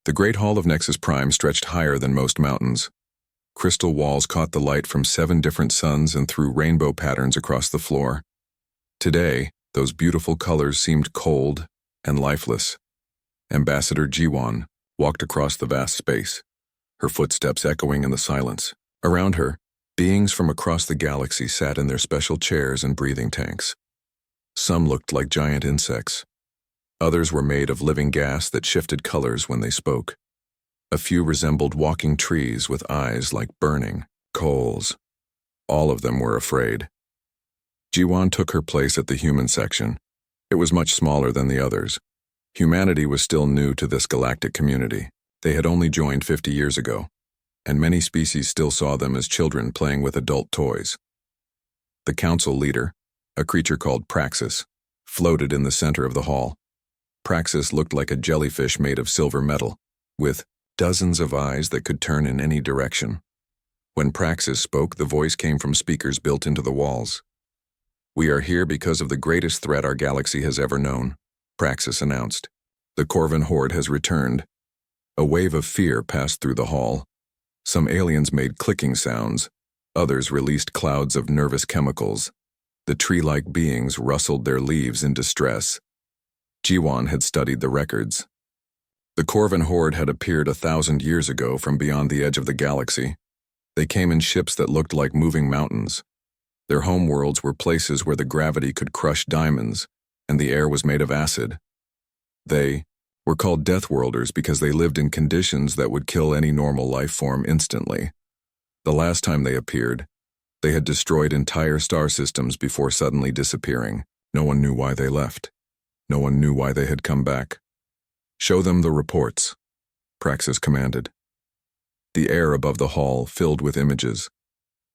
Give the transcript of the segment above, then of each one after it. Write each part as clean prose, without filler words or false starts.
The Great Hall of Nexus Prime stretched higher than most mountains. Crystal walls caught the light from 7 different suns and threw rainbow patterns across the floor. Today, those beautiful colors seemed cold and lifeless. Ambassador Jiwan walked across the vast space, her footsteps echoing in the silence. Around her, beings from across the galaxy sat in their special chairs and breathing tanks. Some looked like giant insects. Others were made of living gas that shifted colors when they spoke. A few resembled walking trees with eyes like burning coals. All of them were afraid. Jiwan took her place at the human section. It was much smaller than the others. Humanity was still new to this galactic community. They had only joined 50 years ago, and many species still saw them as children playing with adult toys. The council leader, a creature called Praxis, floated in the center of the hall. Praxis looked like a jellyfish made of silver metal, with dozens of eyes that could turn in any direction. When Praxis spoke, the voice came from speakers built into the walls. "We are here because of the greatest threat our galaxy has ever known," Praxis announced. "The Corvin Horde has returned." A wave of fear passed through the hall. Some aliens made clicking sounds. Others released clouds of nervous chemicals. The tree-like beings rustled their leaves in distress. Jiwan had studied the records. The Corvin Horde had appeared 1,000 years ago from beyond the edge of the galaxy. They came in ships that looked like moving mountains. Their homeworlds were places where the gravity could crush diamonds, and the air was made of acid. They were called Deathworlders because they lived in conditions that would kill any normal life form instantly. The last time they appeared, they had destroyed entire star systems before suddenly disappearing. No one knew why they left. No one knew why they had come back. "Show them the reports," Praxis commanded. The air above the hall filled with images.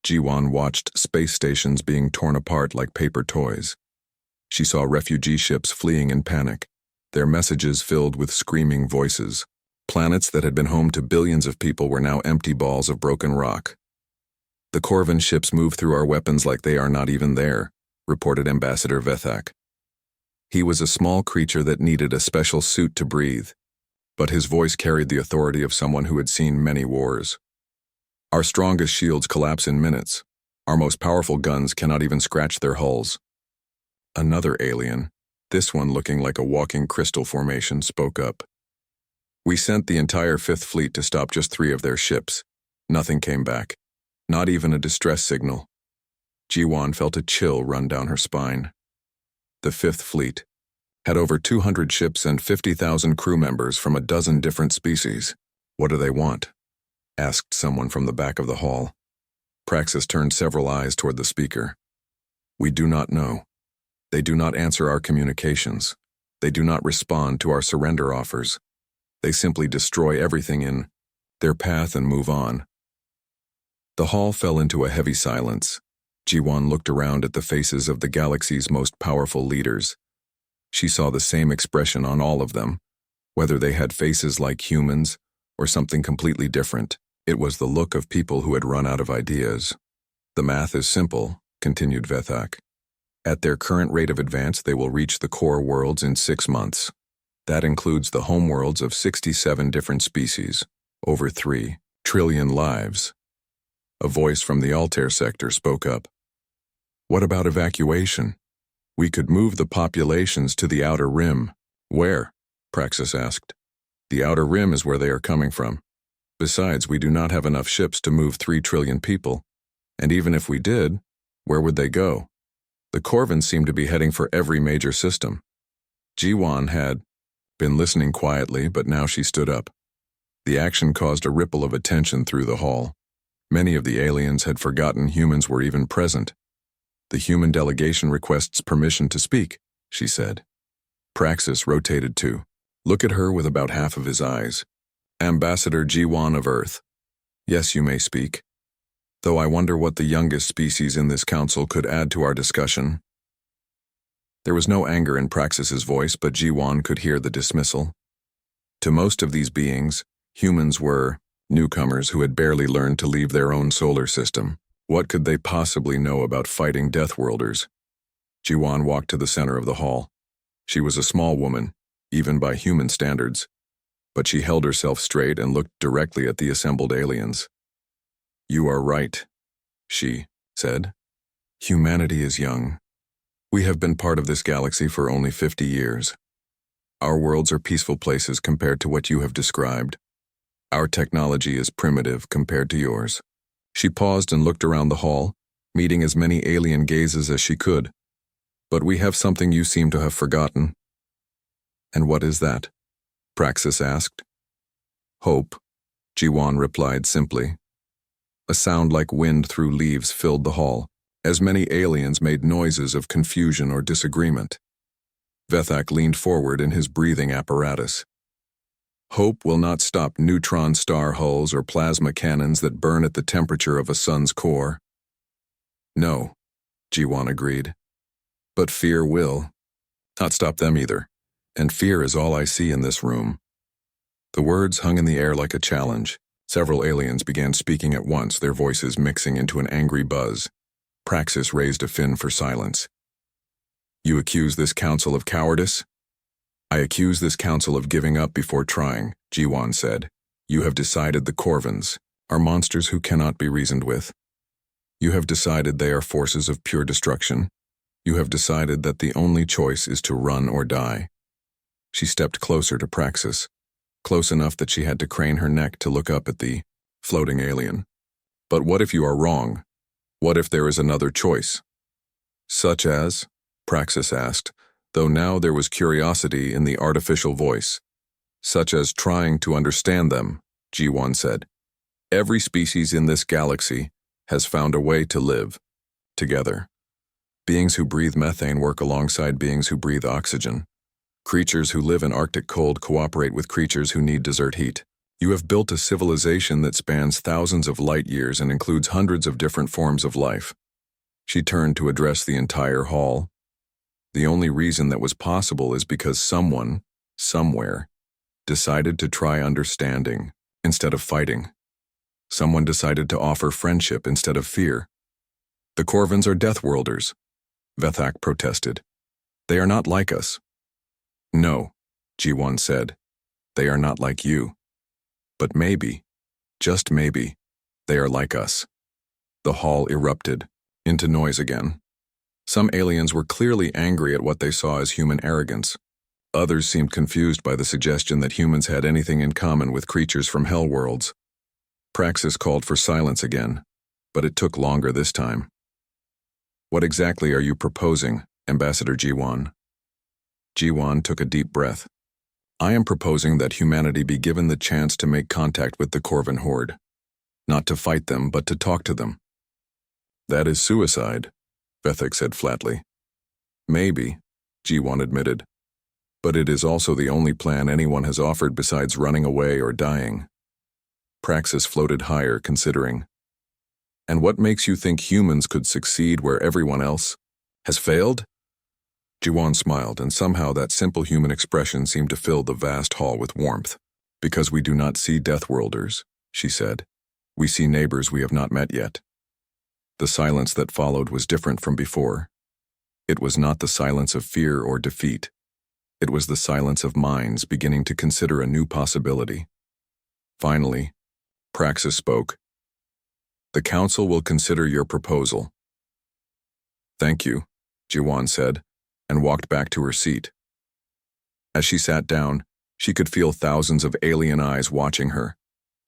Jiwan watched space stations being torn apart like paper toys. She saw refugee ships fleeing in panic, their messages filled with screaming voices. Planets that had been home to billions of people were now empty balls of broken rock. "The Corvin ships move through our weapons like they are not even there," reported Ambassador Vethak. He was a small creature that needed a special suit to breathe, but his voice carried the authority of someone who had seen many wars. "Our strongest shields collapse in minutes. Our most powerful guns cannot even scratch their hulls." Another alien, this one looking like a walking crystal formation, spoke up. "We sent the entire 5th Fleet to stop just 3 of their ships. Nothing came back. Not even a distress signal." Jiwan felt a chill run down her spine. The 5th Fleet had over 200 ships and 50,000 crew members from a dozen different species. "What do they want?" asked someone from the back of the hall. Praxis turned several eyes toward the speaker. "We do not know. They do not answer our communications. They do not respond to our surrender offers. They simply destroy everything in their path and move on." The hall fell into a heavy silence. Jiwan looked around at the faces of the galaxy's most powerful leaders. She saw the same expression on all of them, whether they had faces like humans or something completely different. It was the look of people who had run out of ideas. "The math is simple," continued Vethak. "At their current rate of advance, they will reach the core worlds in 6 months. That includes the homeworlds of 67 different species, over 3 trillion lives." A voice from the Altair sector spoke up. "What about evacuation? We could move the populations to the Outer Rim." "Where?" Praxis asked. "The Outer Rim is where they are coming from. Besides, we do not have enough ships to move 3 trillion people. And even if we did, where would they go? The Corvins seem to be heading for every major system." Jiwan had been listening quietly, but now she stood up. The action caused a ripple of attention through the hall. Many of the aliens had forgotten humans were even present. "The human delegation requests permission to speak," she said. Praxis rotated too. Look at her with about half of his eyes. "Ambassador Jiwan of Earth. Yes, you may speak. Though I wonder what the youngest species in this council could add to our discussion." There was no anger in Praxis's voice, but Jiwan could hear the dismissal. To most of these beings, humans were newcomers who had barely learned to leave their own solar system. What could they possibly know about fighting Deathworlders? Jiwan walked to the center of the hall. She was a small woman, even by human standards. but she held herself straight and looked directly at the assembled aliens. "You are right," she said. "Humanity is young. We have been part of this galaxy for only 50 years. Our worlds are peaceful places compared to what you have described. Our technology is primitive compared to yours." She paused and looked around the hall, meeting as many alien gazes as she could. "But we have something you seem to have forgotten." "And what is that?" Praxis asked. "Hope," Jiwan replied simply. A sound like wind through leaves filled the hall, as many aliens made noises of confusion or disagreement. Vethak leaned forward in his breathing apparatus. "Hope will not stop neutron star hulls or plasma cannons that burn at the temperature of a sun's core." "No," Jiwan agreed. "But fear will. Not stop them either. And fear is all I see in this room." The words hung in the air like a challenge. Several aliens began speaking at once, their voices mixing into an angry buzz. Praxis raised a fin for silence. "You accuse this council of cowardice?" "I accuse this council of giving up before trying," Jiwan said. "You have decided the Corvins are monsters who cannot be reasoned with. You have decided they are forces of pure destruction. You have decided that the only choice is to run or die." She stepped closer to Praxis, close enough that she had to crane her neck to look up at the floating alien. "But what if you are wrong? What if there is another choice?" "Such as?" Praxis asked, though now there was curiosity in the artificial voice. "Such as trying to understand them," G1 said. "Every species in this galaxy has found a way to live together. Beings who breathe methane work alongside beings who breathe oxygen. Creatures who live in Arctic cold cooperate with creatures who need desert heat. You have built a civilization that spans thousands of light years and includes hundreds of different forms of life." She turned to address the entire hall. "The only reason that was possible is because someone, somewhere, decided to try understanding instead of fighting. Someone decided to offer friendship instead of fear. The Corvins are Deathworlders," Vethak protested. "They are not like us." "No," G1 said. "They are not like you. But maybe, just maybe, they are like us." The hall erupted into noise again. Some aliens were clearly angry at what they saw as human arrogance. Others seemed confused by the suggestion that humans had anything in common with creatures from hell worlds. Praxis called for silence again, but it took longer this time. "What exactly are you proposing, Ambassador G1? G1 took a deep breath. "I am proposing that humanity be given the chance to make contact with the Corvin horde. Not to fight them, but to talk to them." "That is suicide," Vethak said flatly. "Maybe," G1 admitted. "But it is also the only plan anyone has offered besides running away or dying." Praxis floated higher, considering. "And what makes you think humans could succeed where everyone else has failed?" Jiwan smiled, and somehow that simple human expression seemed to fill the vast hall with warmth. "Because we do not see Deathworlders," she said. "We see neighbors we have not met yet." The silence that followed was different from before. It was not the silence of fear or defeat. It was the silence of minds beginning to consider a new possibility. Finally, Praxis spoke. "The council will consider your proposal." "Thank you," Jiwan said, and walked back to her seat. As she sat down, she could feel thousands of alien eyes watching her.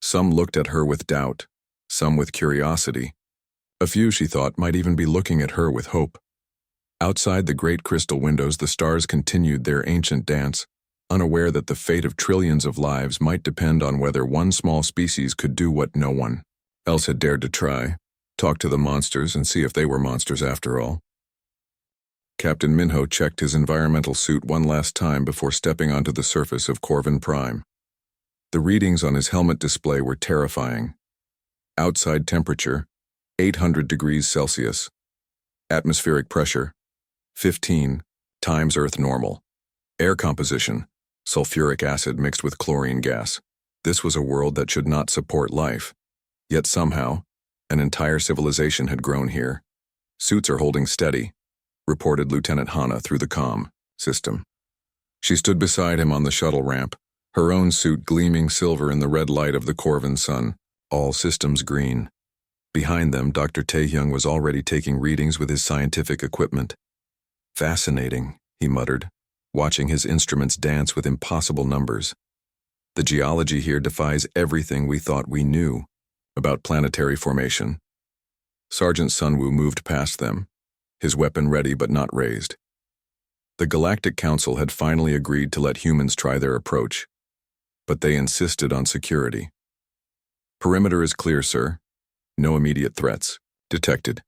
Some looked at her with doubt, some with curiosity. A few, she thought, might even be looking at her with hope. Outside the great crystal windows, the stars continued their ancient dance, unaware that the fate of trillions of lives might depend on whether one small species could do what no one else had dared to try, talk to the monsters and see if they were monsters after all. Captain Minho checked his environmental suit one last time before stepping onto the surface of Corvin Prime. The readings on his helmet display were terrifying. Outside temperature, 800 degrees Celsius. Atmospheric pressure, 15 times Earth normal. Air composition, sulfuric acid mixed with chlorine gas. This was a world that should not support life. Yet somehow, an entire civilization had grown here. "Suits are holding steady," reported Lieutenant Hana through the comm system. She stood beside him on the shuttle ramp, her own suit gleaming silver in the red light of the Corvan sun, all systems green. Behind them, Dr. Taehyung was already taking readings with his scientific equipment. Fascinating, he muttered, watching his instruments dance with impossible numbers. The geology here defies everything we thought we knew about planetary formation. Sergeant Sunwoo moved past them, his weapon ready but not raised. The Galactic Council had finally agreed to let humans try their approach, but they insisted on security. Perimeter is clear, sir. No immediate threats. Detected.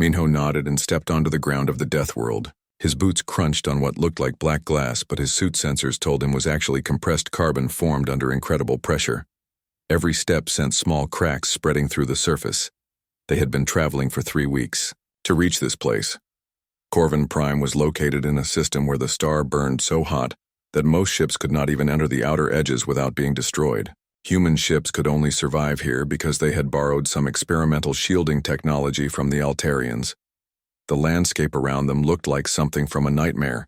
Minho nodded and stepped onto the ground of the Death World. His boots crunched on what looked like black glass, but his suit sensors told him was actually compressed carbon formed under incredible pressure. Every step sent small cracks spreading through the surface. They had been traveling for 3 weeks to reach this place. Corvan Prime was located in a system where the star burned so hot that most ships could not even enter the outer edges without being destroyed. Human ships could only survive here because they had borrowed some experimental shielding technology from the Altarians. The landscape around them looked like something from a nightmare.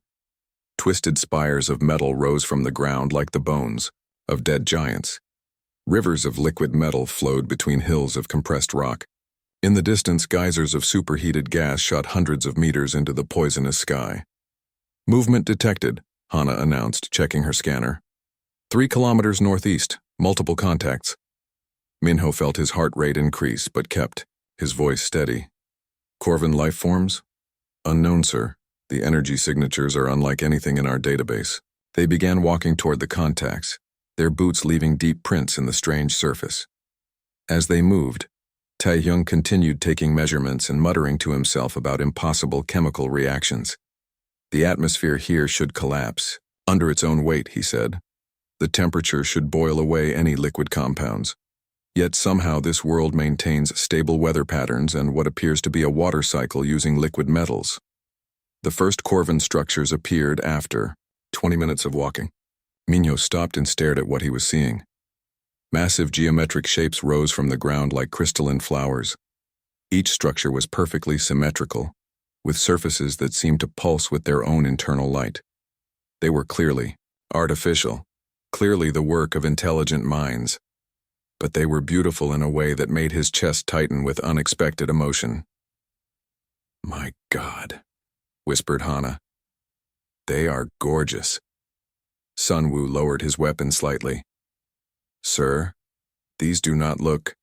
Twisted spires of metal rose from the ground like the bones of dead giants. Rivers of liquid metal flowed between hills of compressed rock. In the distance, geysers of superheated gas shot hundreds of meters into the poisonous sky. Movement detected, Hana announced, checking her scanner. 3 kilometers northeast, multiple contacts. Minho felt his heart rate increase, but kept his voice steady. Corvan life forms? Unknown, sir. The energy signatures are unlike anything in our database. They began walking toward the contacts, their boots leaving deep prints in the strange surface. As they moved, Taehyung continued taking measurements and muttering to himself about impossible chemical reactions. The atmosphere here should collapse, under its own weight, he said. The temperature should boil away any liquid compounds. Yet somehow this world maintains stable weather patterns and what appears to be a water cycle using liquid metals. The first Corvan structures appeared after 20 minutes of walking. Minho stopped and stared at what he was seeing. Massive geometric shapes rose from the ground like crystalline flowers. Each structure was perfectly symmetrical, with surfaces that seemed to pulse with their own internal light. They were clearly artificial, clearly the work of intelligent minds. But they were beautiful in a way that made his chest tighten with unexpected emotion. "My God," whispered Hana. "They are gorgeous." Sunwoo lowered his weapon slightly. "Sir, these do not look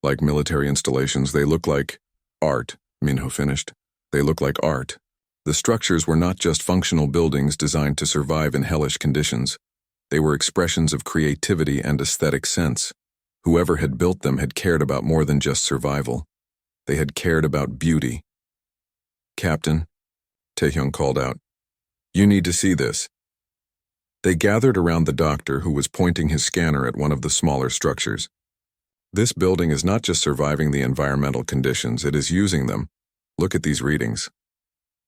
like military installations. They look like art," Minho finished. "They look like art." The structures were not just functional buildings designed to survive in hellish conditions. They were expressions of creativity and aesthetic sense. Whoever had built them had cared about more than just survival. They had cared about beauty. "Captain," Taehyung called out, "you need to see this." They gathered around the doctor, who was pointing his scanner at one of the smaller structures. "This building is not just surviving the environmental conditions, it is using them. Look at these readings."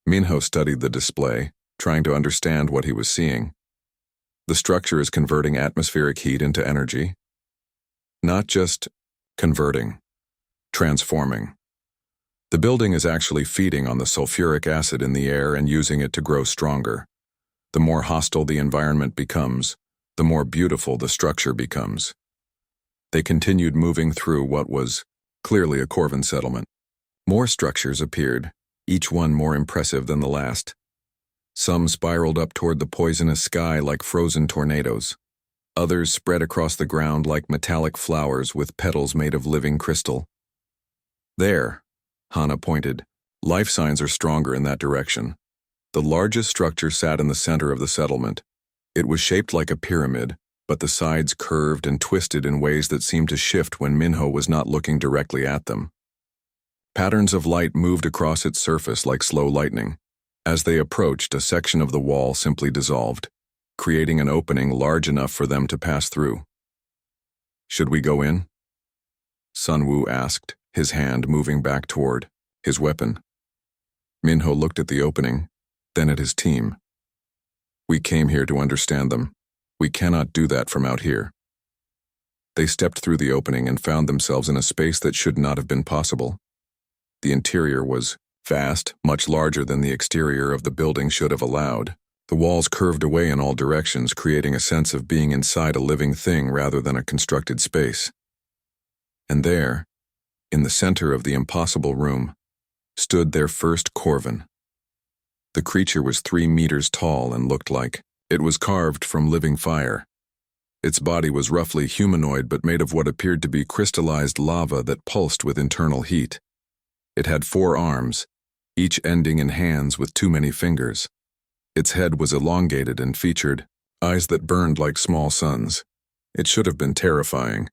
Minho studied the display, trying to understand what he was seeing. The structure is converting atmospheric heat into energy. Not just converting, transforming. The building is actually feeding on the sulfuric acid in the air and using it to grow stronger. The more hostile the environment becomes, the more beautiful the structure becomes. They continued moving through what was clearly a Corvan settlement. More structures appeared, each one more impressive than the last. Some spiraled up toward the poisonous sky like frozen tornadoes. Others spread across the ground like metallic flowers with petals made of living crystal. "There," Hana pointed. "Life signs are stronger in that direction." The largest structure sat in the center of the settlement. It was shaped like a pyramid, but the sides curved and twisted in ways that seemed to shift when Minho was not looking directly at them. Patterns of light moved across its surface like slow lightning. As they approached, a section of the wall simply dissolved, creating an opening large enough for them to pass through. "Should we go in?" Sunwoo asked, his hand moving back toward his weapon. Minho looked at the opening, then at his team. "We came here to understand them. We cannot do that from out here." They stepped through the opening and found themselves in a space that should not have been possible. The interior was vast, much larger than the exterior of the building should have allowed. The walls curved away in all directions, creating a sense of being inside a living thing rather than a constructed space. And there, in the center of the impossible room, stood their first Corvin. The creature was 3 meters tall and looked like it was carved from living fire. Its body was roughly humanoid but made of what appeared to be crystallized lava that pulsed with internal heat. It had 4 arms, each ending in hands with too many fingers. Its head was elongated and featured eyes that burned like small suns. It should have been terrifying.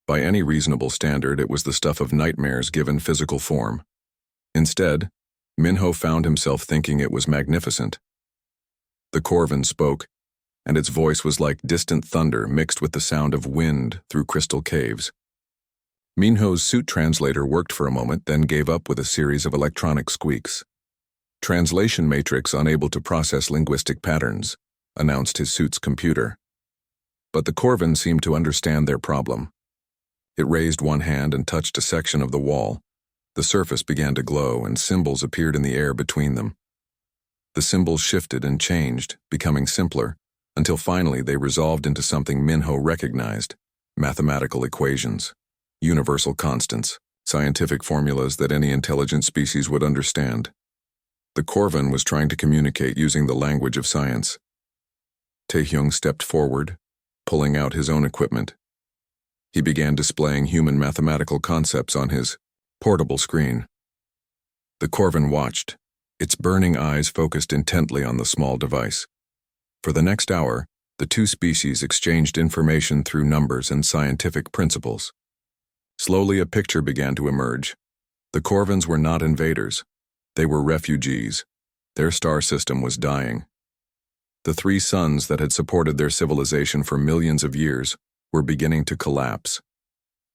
By any reasonable standard, it was the stuff of nightmares given physical form. Instead, Minho found himself thinking it was magnificent. The Corvin spoke, and its voice was like distant thunder mixed with the sound of wind through crystal caves. Minho's suit translator worked for a moment, then gave up with a series of electronic squeaks. "Translation matrix unable to process linguistic patterns," announced his suit's computer. But the Corvin seemed to understand their problem. It raised one hand and touched a section of the wall. The surface began to glow, and symbols appeared in the air between them. The symbols shifted and changed, becoming simpler, until finally they resolved into something Minho recognized: mathematical equations, universal constants, scientific formulas that any intelligent species would understand. The Corvin was trying to communicate using the language of science. Taehyung stepped forward, pulling out his own equipment. He began displaying human mathematical concepts on his portable screen. The Corvin watched, its burning eyes focused intently on the small device. For the next hour, the two species exchanged information through numbers and scientific principles. Slowly, a picture began to emerge. The Corvins were not invaders. They were refugees. Their star system was dying. The 3 suns that had supported their civilization for millions of years were beginning to collapse.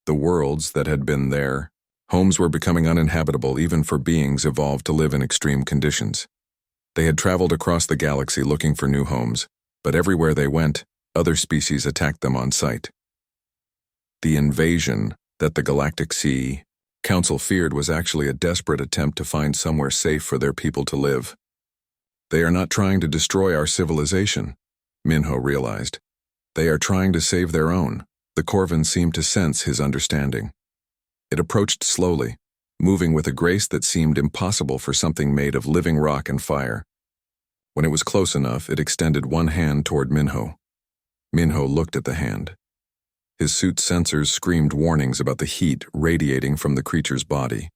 The worlds that had been their homes were becoming uninhabitable even for beings evolved to live in extreme conditions. They had traveled across the galaxy looking for new homes, but everywhere they went, other species attacked them on sight. The invasion that the Galactic Sea Council feared was actually a desperate attempt to find somewhere safe for their people to live. "They are not trying to destroy our civilization," Minho realized. "They are trying to save their own." The Corvin seemed to sense his understanding. It approached slowly, moving with a grace that seemed impossible for something made of living rock and fire. When it was close enough, it extended one hand toward Minho. Minho looked at the hand. His suit's sensors screamed warnings about the heat radiating from the creature's body.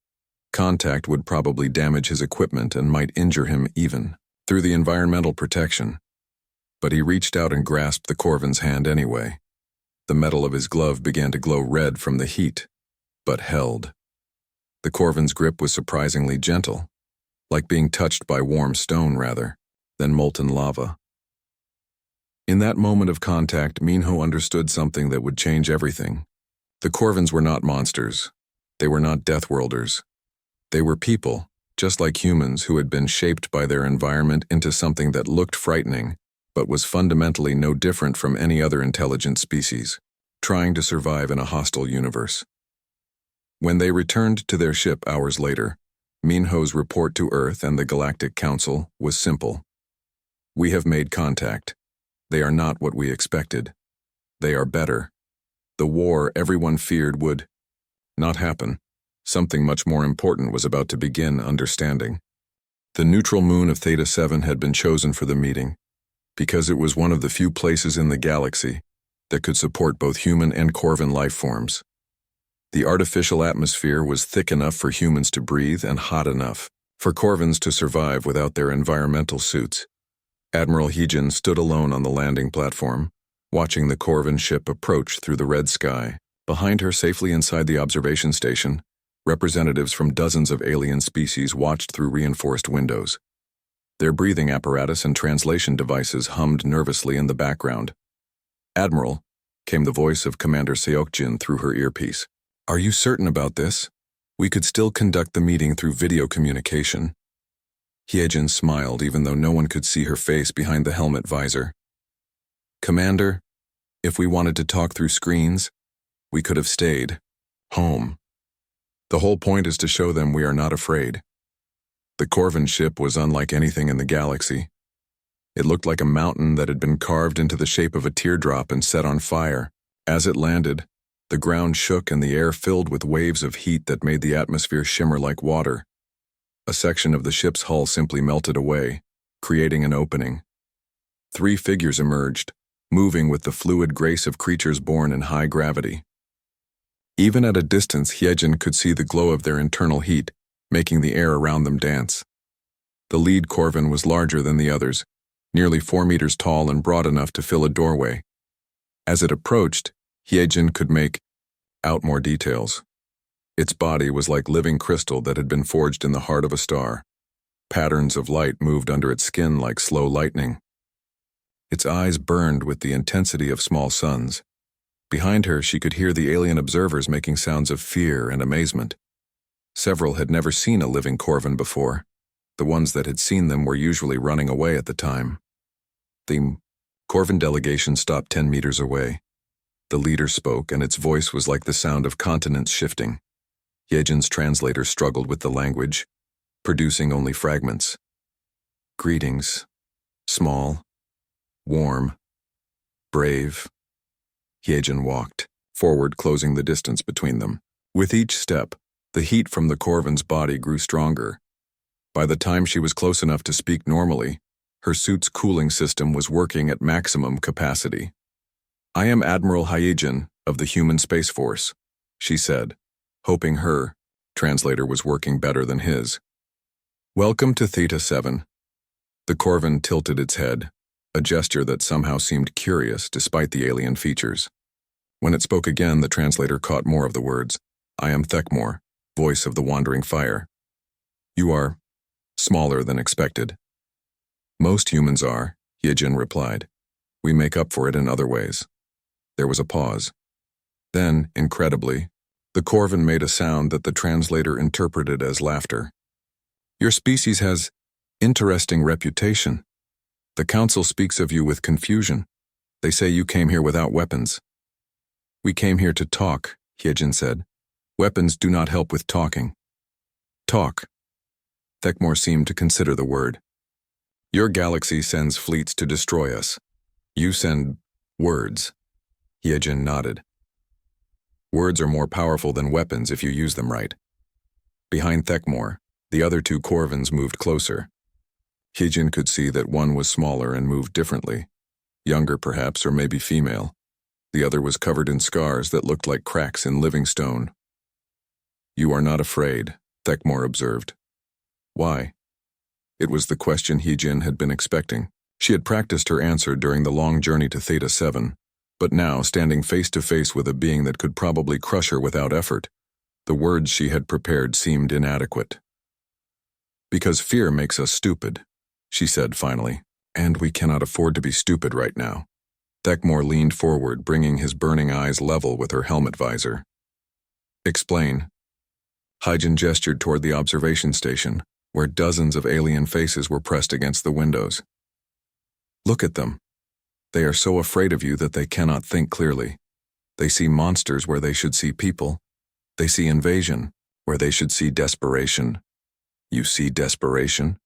Contact would probably damage his equipment and might injure him even through the environmental protection. But he reached out and grasped the Corvin's hand anyway. The metal of his glove began to glow red from the heat, but held. The Corvin's grip was surprisingly gentle, like being touched by warm stone rather than molten lava. In that moment of contact, Minho understood something that would change everything. The Corvins were not monsters. They were not Deathworlders. They were people, just like humans, who had been shaped by their environment into something that looked frightening, but was fundamentally no different from any other intelligent species, trying to survive in a hostile universe. When they returned to their ship hours later, Minho's report to Earth and the Galactic Council was simple. "We have made contact. They are not what we expected. They are better. The war everyone feared would not happen. Something much more important was about to begin understanding." The neutral moon of Theta 7 had been chosen for the meeting because it was one of the few places in the galaxy that could support both human and Corvin life forms. The artificial atmosphere was thick enough for humans to breathe and hot enough for Corvins to survive without their environmental suits. Admiral Heejin stood alone on the landing platform, watching the Corvin ship approach through the red sky. Behind her, safely inside the observation station, representatives from dozens of alien species watched through reinforced windows. Their breathing apparatus and translation devices hummed nervously in the background. "Admiral," came the voice of Commander Seokjin through her earpiece. "Are you certain about this? We could still conduct the meeting through video communication." Hyejin smiled even though no one could see her face behind the helmet visor. "Commander, if we wanted to talk through screens, we could have stayed home. The whole point is to show them we are not afraid." The Corvin ship was unlike anything in the galaxy. It looked like a mountain that had been carved into the shape of a teardrop and set on fire. As it landed, the ground shook and the air filled with waves of heat that made the atmosphere shimmer like water. A section of the ship's hull simply melted away, creating an opening. 3 figures emerged, moving with the fluid grace of creatures born in high gravity. Even at a distance, Hyejin could see the glow of their internal heat, making the air around them dance. The lead Corvin was larger than the others, nearly 4 meters tall and broad enough to fill a doorway. As it approached, Hyejin could make out more details. Its body was like living crystal that had been forged in the heart of a star. Patterns of light moved under its skin like slow lightning. Its eyes burned with the intensity of small suns. Behind her, she could hear the alien observers making sounds of fear and amazement. Several had never seen a living Corvin before. The ones that had seen them were usually running away at the time. The Corvin delegation stopped 10 meters away. The leader spoke, and its voice was like the sound of continents shifting. Hyejin's translator struggled with the language, producing only fragments. Greetings. Small. Warm. Brave. Hyejin walked, forward, closing the distance between them. With each step, the heat from the Corvin's body grew stronger. By the time she was close enough to speak normally, her suit's cooling system was working at maximum capacity. "I am Admiral Hyejin of the Human Space Force," she said, hoping her translator was working better than his. "Welcome to Theta 7. The Corvin tilted its head, a gesture that somehow seemed curious despite the alien features. When it spoke again, the translator caught more of the words. "I am Thekmor, voice of the wandering fire. You are smaller than expected." "Most humans are," Hyejin replied. "We make up for it in other ways." There was a pause. Then, incredibly, the Corvin made a sound that the translator interpreted as laughter. "Your species has interesting reputation. The council speaks of you with confusion. They say you came here without weapons." "We came here to talk," Hyejin said. "Weapons do not help with talking." "Talk." Thekmor seemed to consider the word. "Your galaxy sends fleets to destroy us. You send words." Hyejin nodded. "Words are more powerful than weapons if you use them right." Behind Thekmor, the other 2 Corvins moved closer. Hyejin could see that one was smaller and moved differently. Younger perhaps, or maybe female. The other was covered in scars that looked like cracks in living stone. "You are not afraid," Thekmor observed. "Why?" It was the question Hyejin had been expecting. She had practiced her answer during the long journey to Theta 7, but now, standing face to face with a being that could probably crush her without effort, the words she had prepared seemed inadequate. "Because fear makes us stupid," she said finally, "and we cannot afford to be stupid right now." Thekmor leaned forward, bringing his burning eyes level with her helmet visor. "Explain." Hyejin gestured toward the observation station, where dozens of alien faces were pressed against the windows. "Look at them. They are so afraid of you that they cannot think clearly. They see monsters where they should see people. They see invasion where they should see desperation." "You see desperation?"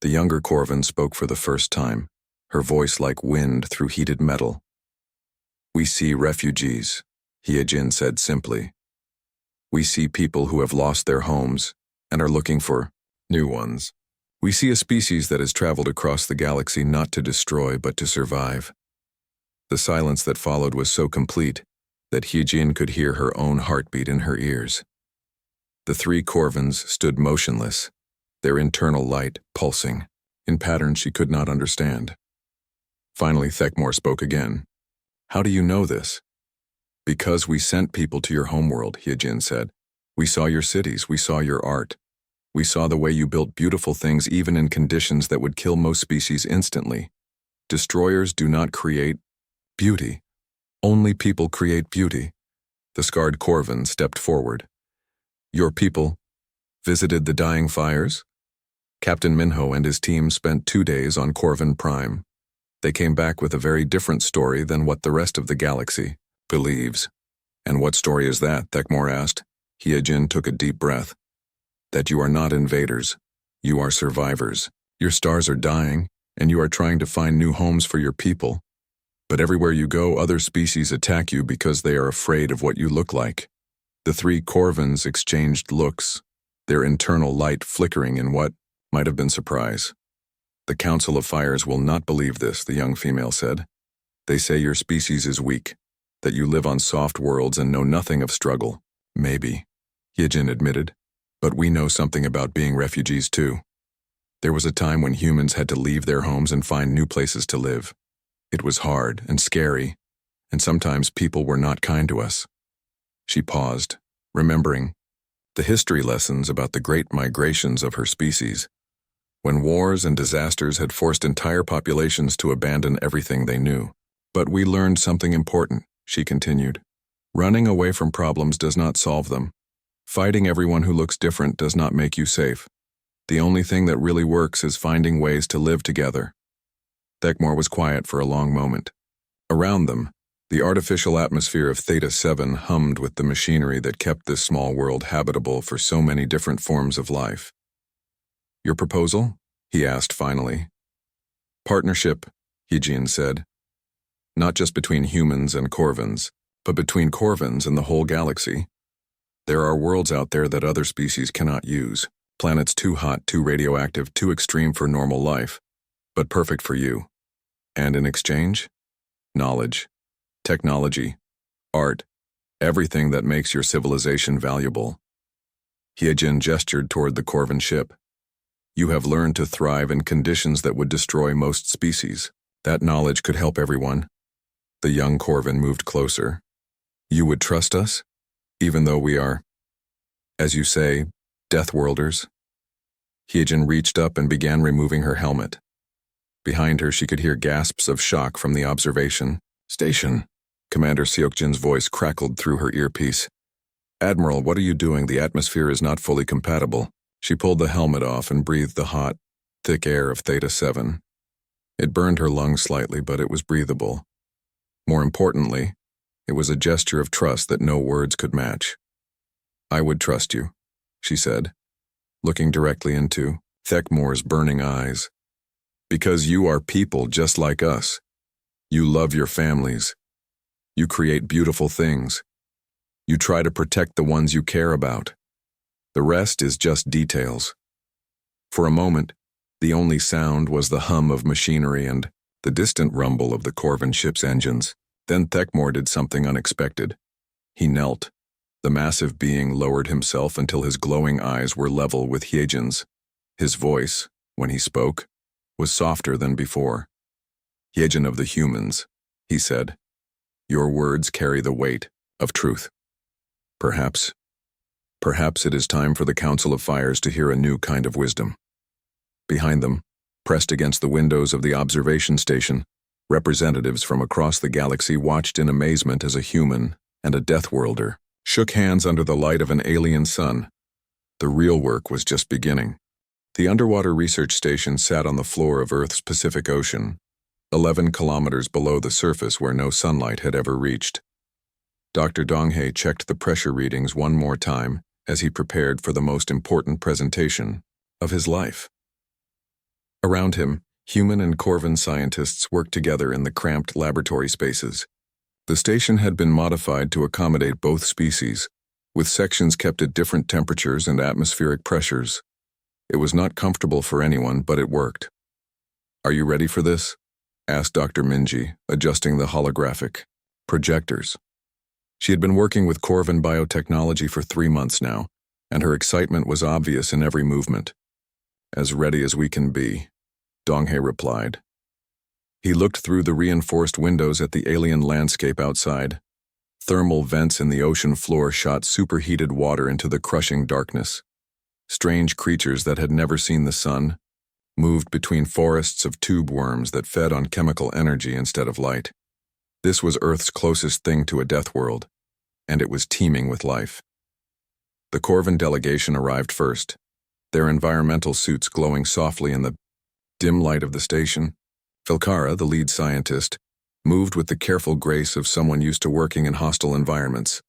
The younger Corvin spoke for the first time, her voice like wind through heated metal. "We see refugees," Hyejin said simply. "We see people who have lost their homes and are looking for new ones. We see a species that has traveled across the galaxy not to destroy but to survive." The silence that followed was so complete that Hyejin could hear her own heartbeat in her ears. The 3 Corvins stood motionless, their internal light pulsing, in patterns she could not understand. Finally, Thekmor spoke again. "How do you know this?" "Because we sent people to your homeworld," Hyejin said. "We saw your cities, we saw your art. We saw the way you built beautiful things even in conditions that would kill most species instantly. Destroyers do not create beauty. Only people create beauty." The scarred Corvin stepped forward. "Your people visited the dying fires?" Captain Minho and his team spent 2 days on Corvin Prime. They came back with a very different story than what the rest of the galaxy believes. "And what story is that?" Thekmor asked. Hyejin took a deep breath. "That you are not invaders. You are survivors. Your stars are dying, and you are trying to find new homes for your people. But everywhere you go, other species attack you because they are afraid of what you look like. The three Corvins exchanged looks, their internal light flickering in what might have been surprise. The Council of Fires will not believe this, the young female said. They say your species is weak, that you live on soft worlds and know nothing of struggle. Maybe, Hyejin admitted, but we know something about being refugees too. There was a time when humans had to leave their homes and find new places to live. It was hard and scary, and sometimes people were not kind to us. She paused, remembering the history lessons about the great migrations of her species, when wars and disasters had forced entire populations to abandon everything they knew. But we learned something important, she continued. Running away from problems does not solve them. Fighting everyone who looks different does not make you safe. The only thing that really works is finding ways to live together. Thekmore was quiet for a long moment. Around them, the artificial atmosphere of Theta 7 hummed with the machinery that kept this small world habitable for so many different forms of life. Your proposal? He asked finally. Partnership, Hyejin said. Not just between humans and Corvins, but between Corvins and the whole galaxy. There are worlds out there that other species cannot use. Planets too hot, too radioactive, too extreme for normal life, but perfect for you. And in exchange? Knowledge, technology, art, everything that makes your civilization valuable. Hyejin gestured toward the Corvin ship. You have learned to thrive in conditions that would destroy most species. That knowledge could help everyone. The young Corvin moved closer. You would trust us, even though we are, as you say, Deathworlders? Hyejin reached up and began removing her helmet. Behind her, she could hear gasps of shock from the observation station. Commander Seokjin's voice crackled through her earpiece. Admiral, what are you doing? The atmosphere is not fully compatible. She pulled the helmet off and breathed the hot, thick air of Theta 7. It burned her lungs slightly, but it was breathable. More importantly, it was a gesture of trust that no words could match. I would trust you, she said, looking directly into Thekmore's burning eyes. Because you are people just like us. You love your families. You create beautiful things. You try to protect the ones you care about. The rest is just details. For a moment, the only sound was the hum of machinery and the distant rumble of the Corvin ship's engines. Then Thekmore did something unexpected. He knelt. The massive being lowered himself until his glowing eyes were level with Hyejin's. His voice, when he spoke, was softer than before. Hyejin of the humans, he said, your words carry the weight of truth. Perhaps it is time for the Council of Fires to hear a new kind of wisdom. Behind them, pressed against the windows of the observation station, representatives from across the galaxy watched in amazement as a human and a Deathworlder shook hands under the light of an alien sun. The real work was just beginning. The underwater research station sat on the floor of Earth's Pacific Ocean, 11 kilometers below the surface where no sunlight had ever reached. Dr. Donghae checked the pressure readings one more time as he prepared for the most important presentation of his life. Around him, human and Corvin scientists worked together in the cramped laboratory spaces. The station had been modified to accommodate both species, with sections kept at different temperatures and atmospheric pressures. It was not comfortable for anyone, but it worked. Are you ready for this? Asked Dr. Minji, adjusting the holographic projectors. She had been working with Corvin biotechnology for 3 months now, and her excitement was obvious in every movement. As ready as we can be, Donghae replied. He looked through the reinforced windows at the alien landscape outside. Thermal vents in the ocean floor shot superheated water into the crushing darkness. Strange creatures that had never seen the sun moved between forests of tube worms that fed on chemical energy instead of light. This was Earth's closest thing to a death world, and it was teeming with life. The Corvin delegation arrived first, their environmental suits glowing softly in the dim light of the station. Filkara, the lead scientist, moved with the careful grace of someone used to working in hostile environments.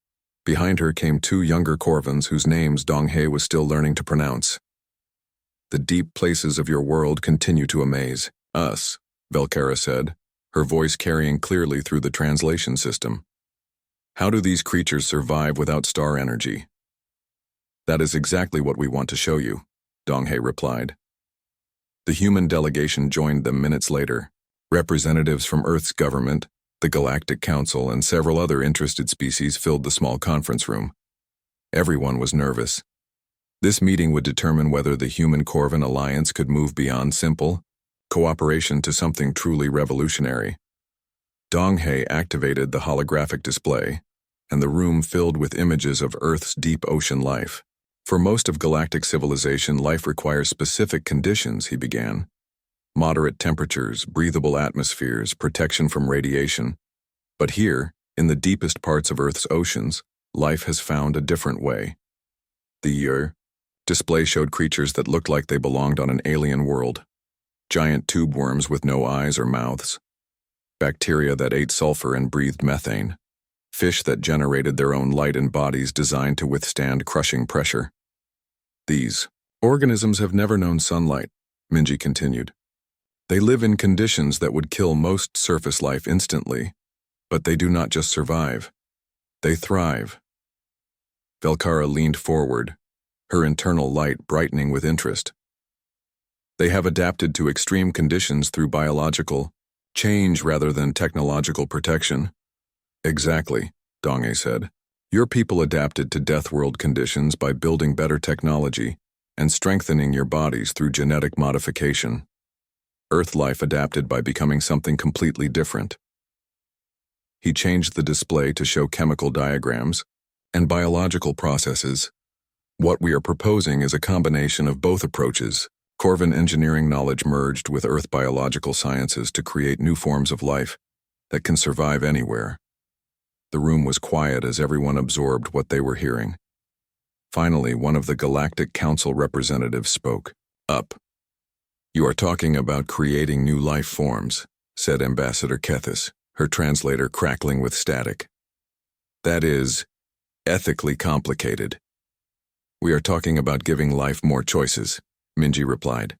Behind her came 2 younger Corvins whose names Donghae was still learning to pronounce. The deep places of your world continue to amaze, Us, Velkara said, her voice carrying clearly through the translation system. How do these creatures survive without star energy? That is exactly what we want to show you, Donghae replied. The human delegation joined them minutes later. Representatives from Earth's government, the Galactic Council, and several other interested species filled the small conference room. Everyone was nervous. This meeting would determine whether the Human-Corvin alliance could move beyond simple cooperation to something truly revolutionary. Donghae activated the holographic display, and the room filled with images of Earth's deep ocean life. For most of galactic civilization, life requires specific conditions, he began. Moderate temperatures, breathable atmospheres, protection from radiation. But here, in the deepest parts of Earth's oceans, life has found a different way. The display showed creatures that looked like they belonged on an alien world. Giant tube worms with no eyes or mouths. Bacteria that ate sulfur and breathed methane. Fish that generated their own light in bodies designed to withstand crushing pressure. These organisms have never known sunlight, Minji continued. They live in conditions that would kill most surface life instantly, but they do not just survive. They thrive. Velkara leaned forward, her internal light brightening with interest. They have adapted to extreme conditions through biological change rather than technological protection. Exactly, Donghae said. Your people adapted to Deathworld conditions by building better technology and strengthening your bodies through genetic modification. Earth life adapted by becoming something completely different. He changed the display to show chemical diagrams and biological processes. What we are proposing is a combination of both approaches. Corvin engineering knowledge merged with Earth biological sciences to create new forms of life that can survive anywhere. The room was quiet as everyone absorbed what they were hearing. Finally, one of the Galactic Council representatives spoke up. You are talking about creating new life forms, said Ambassador Kethis, her translator crackling with static. That is ethically complicated. We are talking about giving life more choices, Minji replied.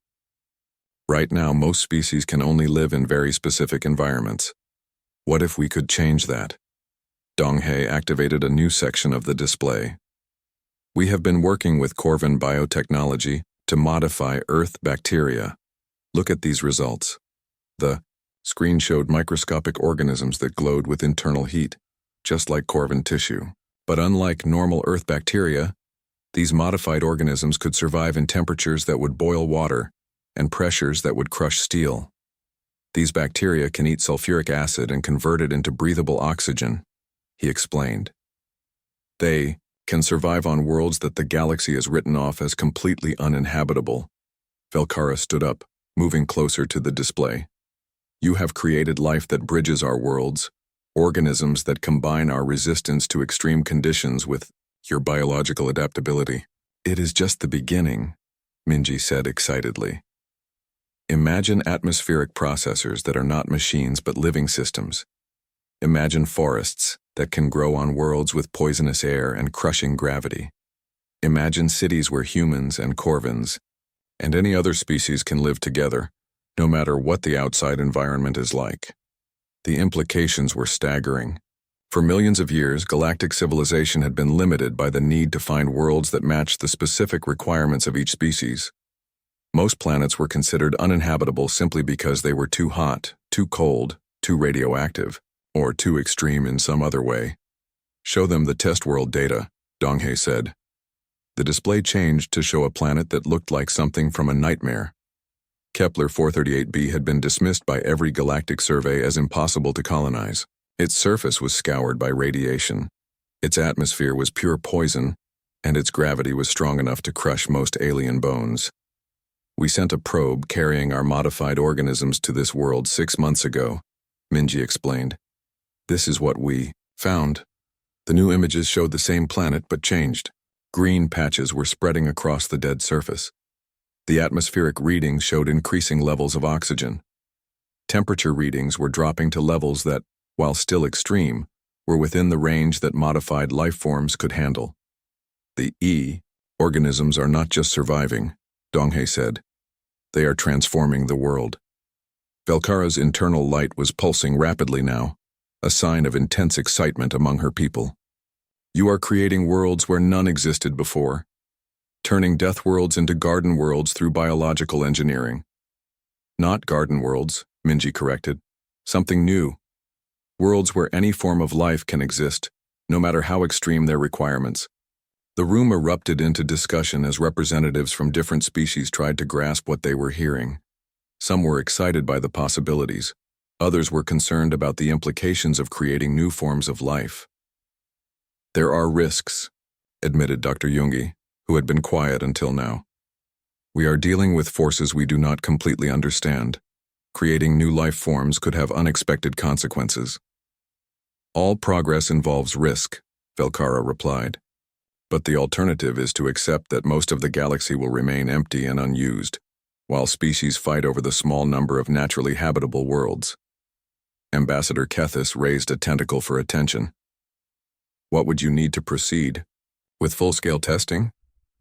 Right now, most species can only live in very specific environments. What if we could change that? Donghae activated a new section of the display. We have been working with Corvin biotechnology to modify Earth bacteria. Look at these results. The screen showed microscopic organisms that glowed with internal heat, just like Corvin tissue. But unlike normal Earth bacteria, these modified organisms could survive in temperatures that would boil water and pressures that would crush steel. These bacteria can eat sulfuric acid and convert it into breathable oxygen, he explained. They can survive on worlds that the galaxy has written off as completely uninhabitable. Velkara stood up, moving closer to the display. You have created life that bridges our worlds, organisms that combine our resistance to extreme conditions with your biological adaptability. It is just the beginning, Minji said excitedly. Imagine atmospheric processors that are not machines but living systems. Imagine forests that can grow on worlds with poisonous air and crushing gravity. Imagine cities where humans and Corvins and any other species can live together, no matter what the outside environment is like. The implications were staggering. For millions of years, galactic civilization had been limited by the need to find worlds that matched the specific requirements of each species. Most planets were considered uninhabitable simply because they were too hot, too cold, too radioactive, or too extreme in some other way. Show them the test world data, Donghae said. The display changed to show a planet that looked like something from a nightmare. Kepler 438b had been dismissed by every galactic survey as impossible to colonize. Its surface was scoured by radiation, its atmosphere was pure poison, and its gravity was strong enough to crush most alien bones. We sent a probe carrying our modified organisms to this world 6 months ago, Minji explained. This is what we found. The new images showed the same planet but changed. Green patches were spreading across the dead surface. The atmospheric readings showed increasing levels of oxygen. Temperature readings were dropping to levels that, while still extreme, were within the range that modified life forms could handle. The organisms are not just surviving, Donghae said. They are transforming the world. Velkara's internal light was pulsing rapidly now, a sign of intense excitement among her people. You are creating worlds where none existed before, turning death worlds into garden worlds through biological engineering. Not garden worlds, Minji corrected. Something new. Worlds where any form of life can exist, no matter how extreme their requirements. The room erupted into discussion as representatives from different species tried to grasp what they were hearing. Some were excited by the possibilities. Others were concerned about the implications of creating new forms of life. There are risks, admitted Dr. Jungi, who had been quiet until now. We are dealing with forces we do not completely understand. Creating new life forms could have unexpected consequences. All progress involves risk, Velkara replied. But the alternative is to accept that most of the galaxy will remain empty and unused, while species fight over the small number of naturally habitable worlds. Ambassador Kethis raised a tentacle for attention. What would you need to proceed? With full-scale testing?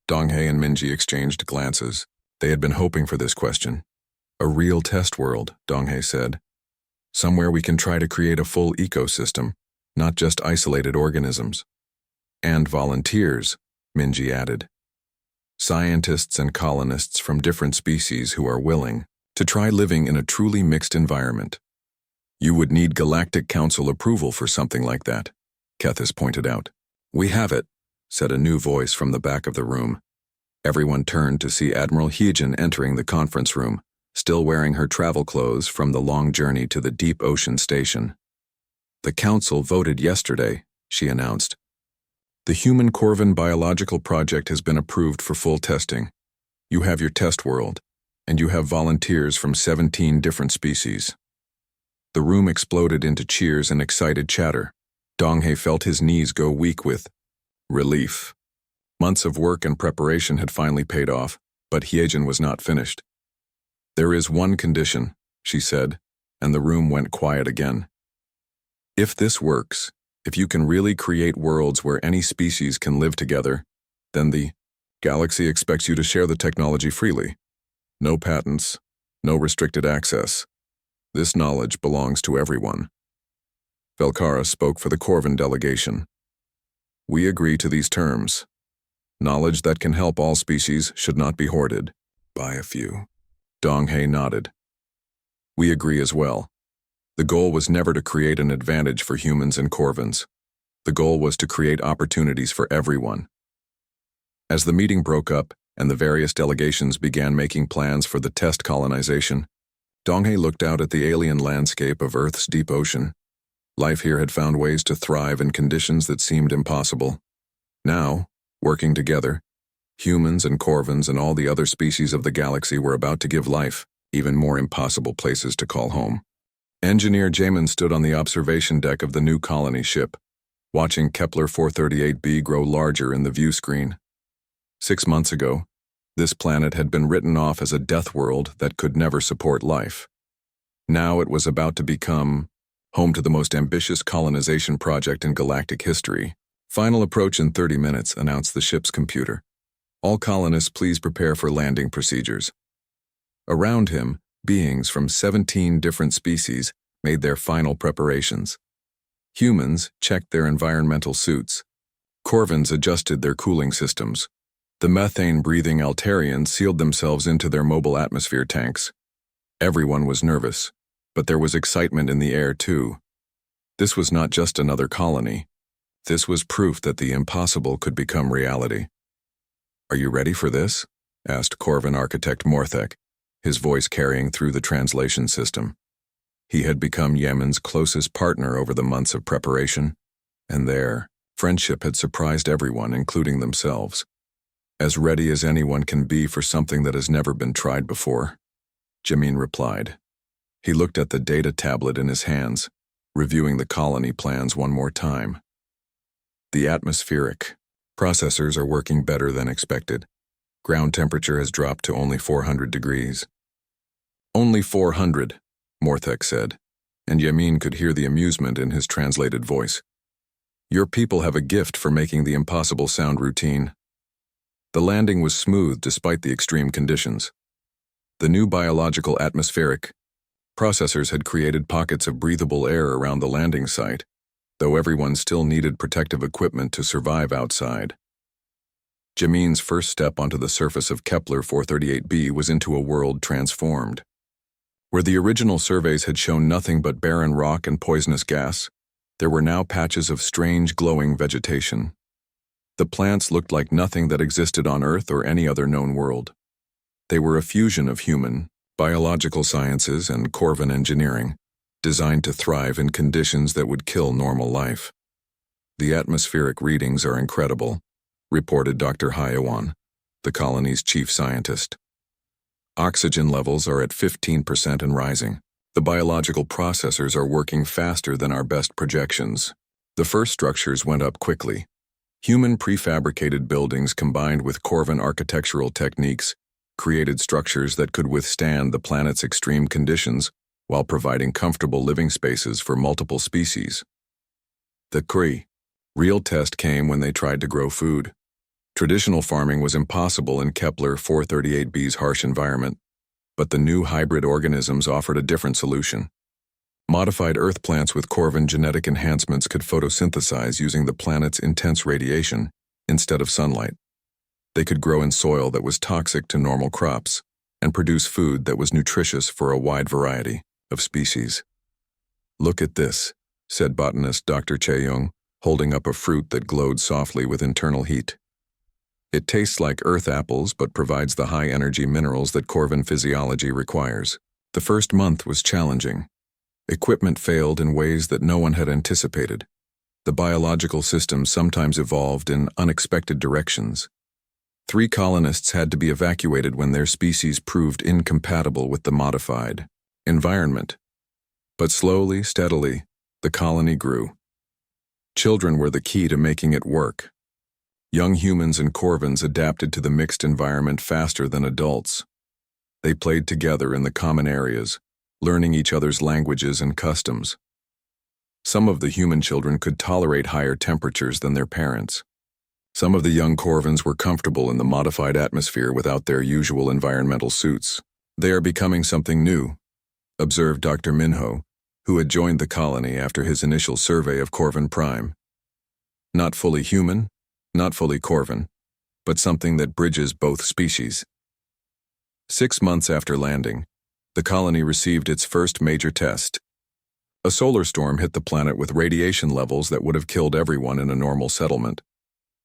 Donghae and Minji exchanged glances. They had been hoping for this question. A real test world, Donghae said. Somewhere we can try to create a full ecosystem, not just isolated organisms. And volunteers, Minji added. Scientists and colonists from different species who are willing to try living in a truly mixed environment. You would need Galactic Council approval for something like that, Kethis pointed out. We have it, said a new voice from the back of the room. Everyone turned to see Admiral Heejin entering the conference room, still wearing her travel clothes from the long journey to the deep ocean station. The council voted yesterday, she announced. The Human Corvin Biological Project has been approved for full testing. You have your test world, and you have volunteers from 17 different species. The room exploded into cheers and excited chatter. Donghae felt his knees go weak with relief. Months of work and preparation had finally paid off, but Heejin was not finished. There is one condition, she said, and the room went quiet again. If this works, if you can really create worlds where any species can live together, then the galaxy expects you to share the technology freely. No patents, no restricted access. This knowledge belongs to everyone. Velkara spoke for the Corvin delegation. We agree to these terms. Knowledge that can help all species should not be hoarded by a few. Donghae nodded. We agree as well. The goal was never to create an advantage for humans and Corvins. The goal was to create opportunities for everyone. As the meeting broke up and the various delegations began making plans for the test colonization, Donghae looked out at the alien landscape of Earth's deep ocean. Life here had found ways to thrive in conditions that seemed impossible. Now, working together, humans and Corvins and all the other species of the galaxy were about to give life even more impossible places to call home. Engineer Jamin stood on the observation deck of the new colony ship, watching Kepler 438b grow larger in the view screen. 6 months ago, this planet had been written off as a death world that could never support life. Now it was about to become home to the most ambitious colonization project in galactic history. Final approach in 30 minutes, announced the ship's computer. All colonists, please prepare for landing procedures. Around him, beings from 17 different species made their final preparations. Humans checked their environmental suits. Corvins adjusted their cooling systems. The methane-breathing Altarians sealed themselves into their mobile atmosphere tanks. Everyone was nervous, but there was excitement in the air too. This was not just another colony. This was proof that the impossible could become reality. Are you ready for this? Asked Corvin architect Morthek, his voice carrying through the translation system. He had become Yemen's closest partner over the months of preparation, and their friendship had surprised everyone, including themselves. As ready as anyone can be for something that has never been tried before, Jamin replied. He looked at the data tablet in his hands, reviewing the colony plans one more time. The atmospheric processors are working better than expected. Ground temperature has dropped to only 400 degrees. Only 400, Morthek said, and Yamin could hear the amusement in his translated voice. Your people have a gift for making the impossible sound routine. The landing was smooth despite the extreme conditions. The new biological atmospheric Processors had created pockets of breathable air around the landing site, though everyone still needed protective equipment to survive outside. Jamin's first step onto the surface of Kepler 438b was into a world transformed. Where the original surveys had shown nothing but barren rock and poisonous gas, there were now patches of strange glowing vegetation. The plants looked like nothing that existed on Earth or any other known world. They were a fusion of human, biological sciences and Corvan engineering, designed to thrive in conditions that would kill normal life. The atmospheric readings are incredible, reported Dr. Hyawan, the colony's chief scientist. Oxygen levels are at 15% and rising. The biological processors are working faster than our best projections. The first structures went up quickly. Human prefabricated buildings combined with Corvan architectural techniques created structures that could withstand the planet's extreme conditions while providing comfortable living spaces for multiple species. The real test came when they tried to grow food. Traditional farming was impossible in Kepler 438b's harsh environment, but the new hybrid organisms offered a different solution. Modified Earth plants with Corvan genetic enhancements could photosynthesize using the planet's intense radiation instead of sunlight. They could grow in soil that was toxic to normal crops and produce food that was nutritious for a wide variety of species. "Look at this," said botanist Dr. Chae-young, holding up a fruit that glowed softly with internal heat. "It tastes like earth apples but provides the high-energy minerals that Corvan physiology requires." The first month was challenging. Equipment failed in ways that no one had anticipated. The biological system sometimes evolved in unexpected directions. 3 colonists had to be evacuated when their species proved incompatible with the modified environment. But slowly, steadily, the colony grew. Children were the key to making it work. Young humans and Corvans adapted to the mixed environment faster than adults. They played together in the common areas, learning each other's languages and customs. Some of the human children could tolerate higher temperatures than their parents. Some of the young Corvans were comfortable in the modified atmosphere without their usual environmental suits. "They are becoming something new," observed Dr. Minho, who had joined the colony after his initial survey of Corvan Prime. "Not fully human, not fully Corvan, but something that bridges both species." 6 months after landing, the colony received its first major test. A solar storm hit the planet with radiation levels that would have killed everyone in a normal settlement.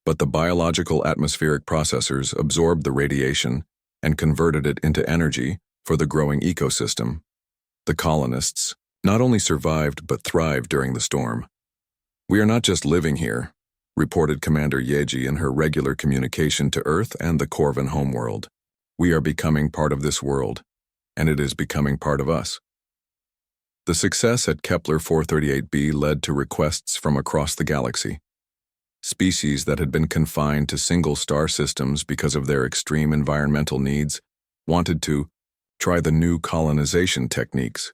But the biological atmospheric processors absorbed the radiation and converted it into energy for the growing ecosystem. The colonists not only survived but thrived during the storm. "We are not just living here," reported Commander Yeji in her regular communication to Earth and the Corvan homeworld. "We are becoming part of this world, and it is becoming part of us." The success at Kepler 438b led to requests from across the galaxy. Species that had been confined to single star systems because of their extreme environmental needs wanted to try the new colonization techniques.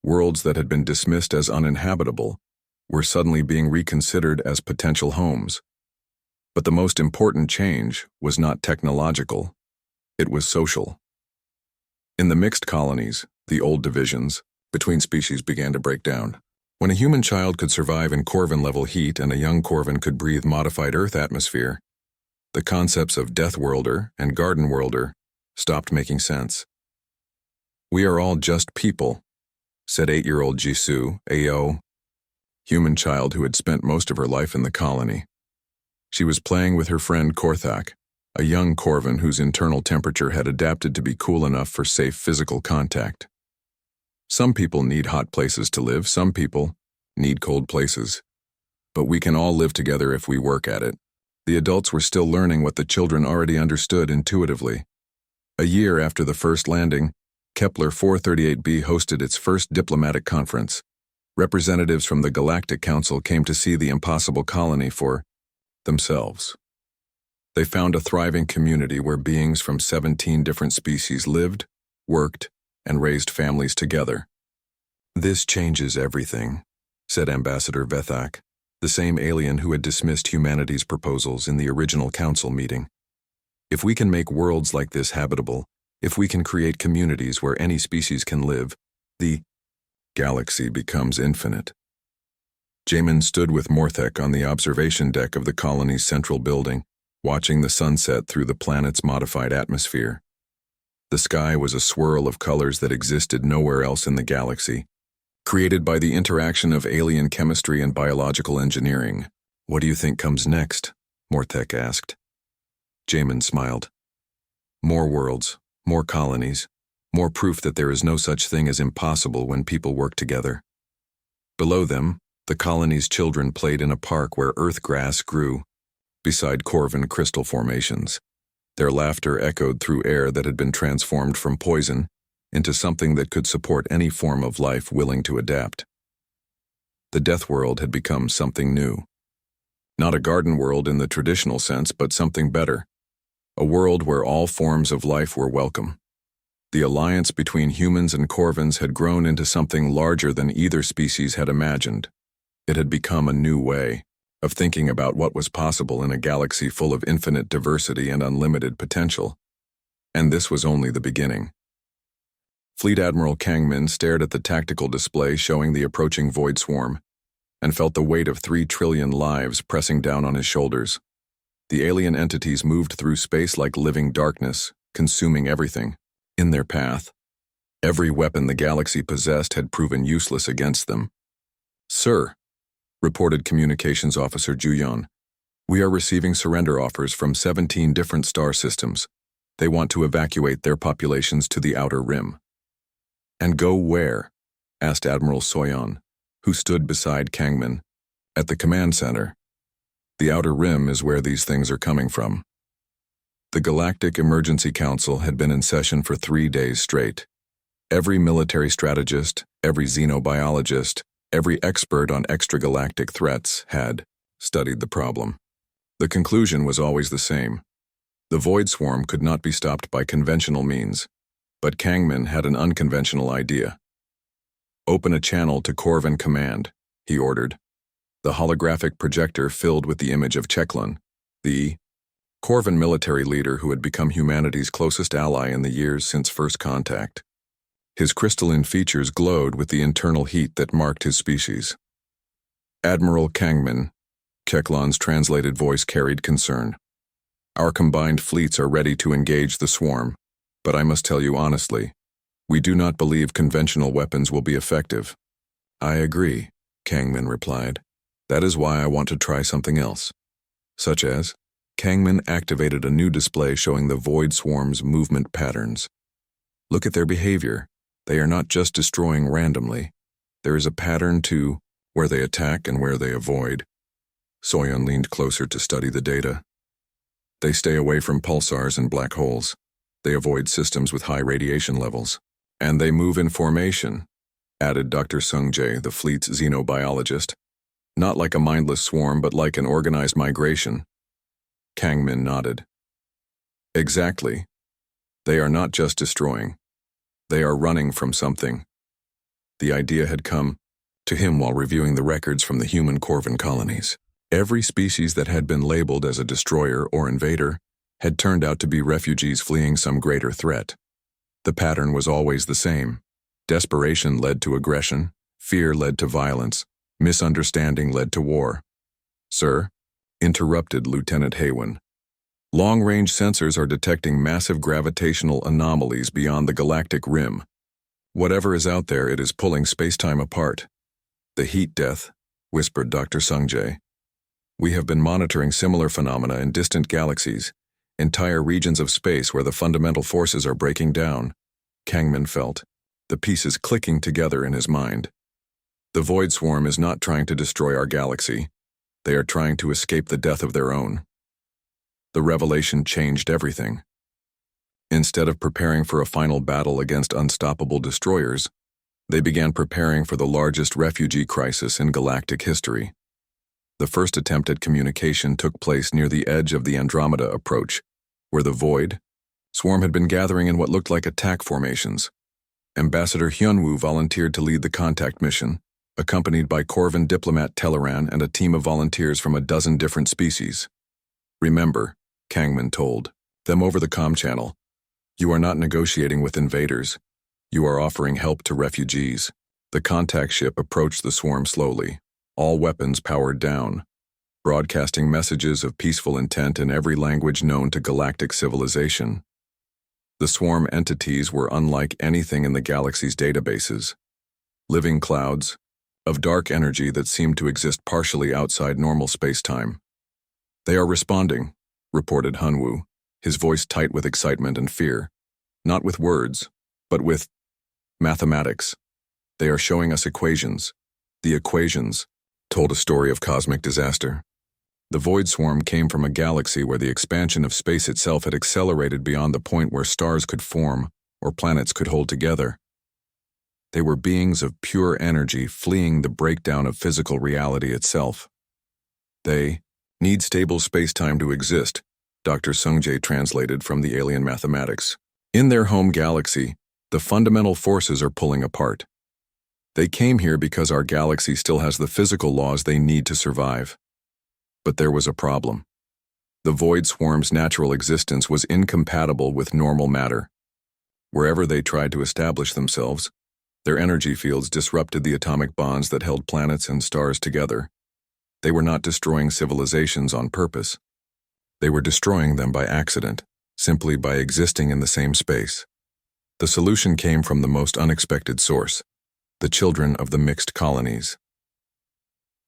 Worlds that had been dismissed as uninhabitable were suddenly being reconsidered as potential homes. But the most important change was not technological, it was social. In the mixed colonies, the old divisions between species began to break down. When a human child could survive in Corvan-level heat and a young Corvan could breathe modified Earth atmosphere, the concepts of Deathworlder and Garden-worlder stopped making sense. "We are all just people," said 8-year-old Jisoo, A.O., human child who had spent most of her life in the colony. She was playing with her friend Korthak, a young Corvan whose internal temperature had adapted to be cool enough for safe physical contact. Some people need hot places to live, some people need cold places. But we can all live together if we work at it. The adults were still learning what the children already understood intuitively. A year after the first landing, Kepler 438b hosted its first diplomatic conference. Representatives from the Galactic Council came to see the impossible colony for themselves. They found a thriving community where beings from 17 different species lived, worked, and raised families together. "This changes everything," said Ambassador Vethak, the same alien who had dismissed humanity's proposals in the original council meeting. "If we can make worlds like this habitable, if we can create communities where any species can live, the Galaxy becomes infinite. Jamin stood with Morthek on the observation deck of the colony's central building, watching the sunset through the planet's modified atmosphere. The sky was a swirl of colors that existed nowhere else in the galaxy, created by the interaction of alien chemistry and biological engineering. "What do you think comes next?" Morthek asked. Jamin smiled. "More worlds, more colonies, more proof that there is no such thing as impossible when people work together." Below them, the colony's children played in a park where earth grass grew, beside Corvin crystal formations. Their laughter echoed through air that had been transformed from poison into something that could support any form of life willing to adapt. The Death World had become something new. Not a garden world in the traditional sense, but something better. A world where all forms of life were welcome. The alliance between humans and Corvins had grown into something larger than either species had imagined. It had become a new way of thinking about what was possible in a galaxy full of infinite diversity and unlimited potential. And this was only the beginning. Fleet Admiral Kangmin stared at the tactical display showing the approaching void swarm, and felt the weight of 3 trillion lives pressing down on his shoulders. The alien entities moved through space like living darkness, consuming everything in their path. Every weapon the galaxy possessed had proven useless against them. "Sir," reported Communications Officer Juyon, "we are receiving surrender offers from 17 different star systems. They want to evacuate their populations to the outer rim." "And go where?" asked Admiral Soyon, who stood beside Kangmin. "At the command center. The outer rim is where these things are coming from." The Galactic Emergency Council had been in session for 3 days straight. Every military strategist, every xenobiologist, every expert on extragalactic threats had studied the problem. The conclusion was always the same. The void swarm could not be stopped by conventional means, but Kangmin had an unconventional idea. "Open a channel to Corvin Command," he ordered. The holographic projector filled with the image of Cheklun, the Corvin military leader who had become humanity's closest ally in the years since first contact. His crystalline features glowed with the internal heat that marked his species. "Admiral Kangmin," Cheklun's translated voice carried concern. "Our combined fleets are ready to engage the swarm, but I must tell you honestly, we do not believe conventional weapons will be effective." "I agree," Kangmin replied. "That is why I want to try something else." "Such as?" Kangmin activated a new display showing the void swarm's movement patterns. "Look at their behavior. They are not just destroying randomly. There is a pattern to where they attack and where they avoid." Soyon leaned closer to study the data. "They stay away from pulsars and black holes. They avoid systems with high radiation levels. And they move in formation," added Dr. Sungjae, the fleet's xenobiologist. "Not like a mindless swarm, but like an organized migration." Kangmin nodded. "Exactly. They are not just destroying. They are running from something." The idea had come to him while reviewing the records from the human Corvin colonies. Every species that had been labeled as a destroyer or invader had turned out to be refugees fleeing some greater threat. The pattern was always the same. Desperation led to aggression, fear led to violence, misunderstanding led to war. "Sir," interrupted Lieutenant Haywin, "long-range sensors are detecting massive gravitational anomalies beyond the galactic rim. Whatever is out there, it is pulling space-time apart." "The heat death," whispered Dr. Sungjae. "We have been monitoring similar phenomena in distant galaxies, entire regions of space where the fundamental forces are breaking down." Kangmin felt the pieces clicking together in his mind. "The void swarm is not trying to destroy our galaxy. They are trying to escape the death of their own." The revelation changed everything. Instead of preparing for a final battle against unstoppable destroyers, they began preparing for the largest refugee crisis in galactic history. The first attempt at communication took place near the edge of the Andromeda approach, where the void swarm had been gathering in what looked like attack formations. Ambassador Hyunwoo volunteered to lead the contact mission, accompanied by Corvin diplomat Teleran and a team of volunteers from a dozen different species. "Remember," Kangmin told them over the comm channel, "you are not negotiating with invaders. You are offering help to refugees." The contact ship approached the swarm slowly, all weapons powered down, broadcasting messages of peaceful intent in every language known to galactic civilization. The swarm entities were unlike anything in the galaxy's databases. Living clouds of dark energy that seemed to exist partially outside normal space-time. "They are responding," reported Hunwu, his voice tight with excitement and fear. "Not with words, but with mathematics. They are showing us equations. The equations told a story of cosmic disaster. The void swarm came from a galaxy where the expansion of space itself had accelerated beyond the point where stars could form or planets could hold together. They were beings of pure energy fleeing the breakdown of physical reality itself. They need stable space-time to exist, Dr. Sungjae translated from the alien mathematics. In their home galaxy, the fundamental forces are pulling apart. They came here because our galaxy still has the physical laws they need to survive. But there was a problem. The void swarm's natural existence was incompatible with normal matter. Wherever they tried to establish themselves, their energy fields disrupted the atomic bonds that held planets and stars together. They were not destroying civilizations on purpose. They were destroying them by accident, simply by existing in the same space. The solution came from the most unexpected source: the children of the mixed colonies.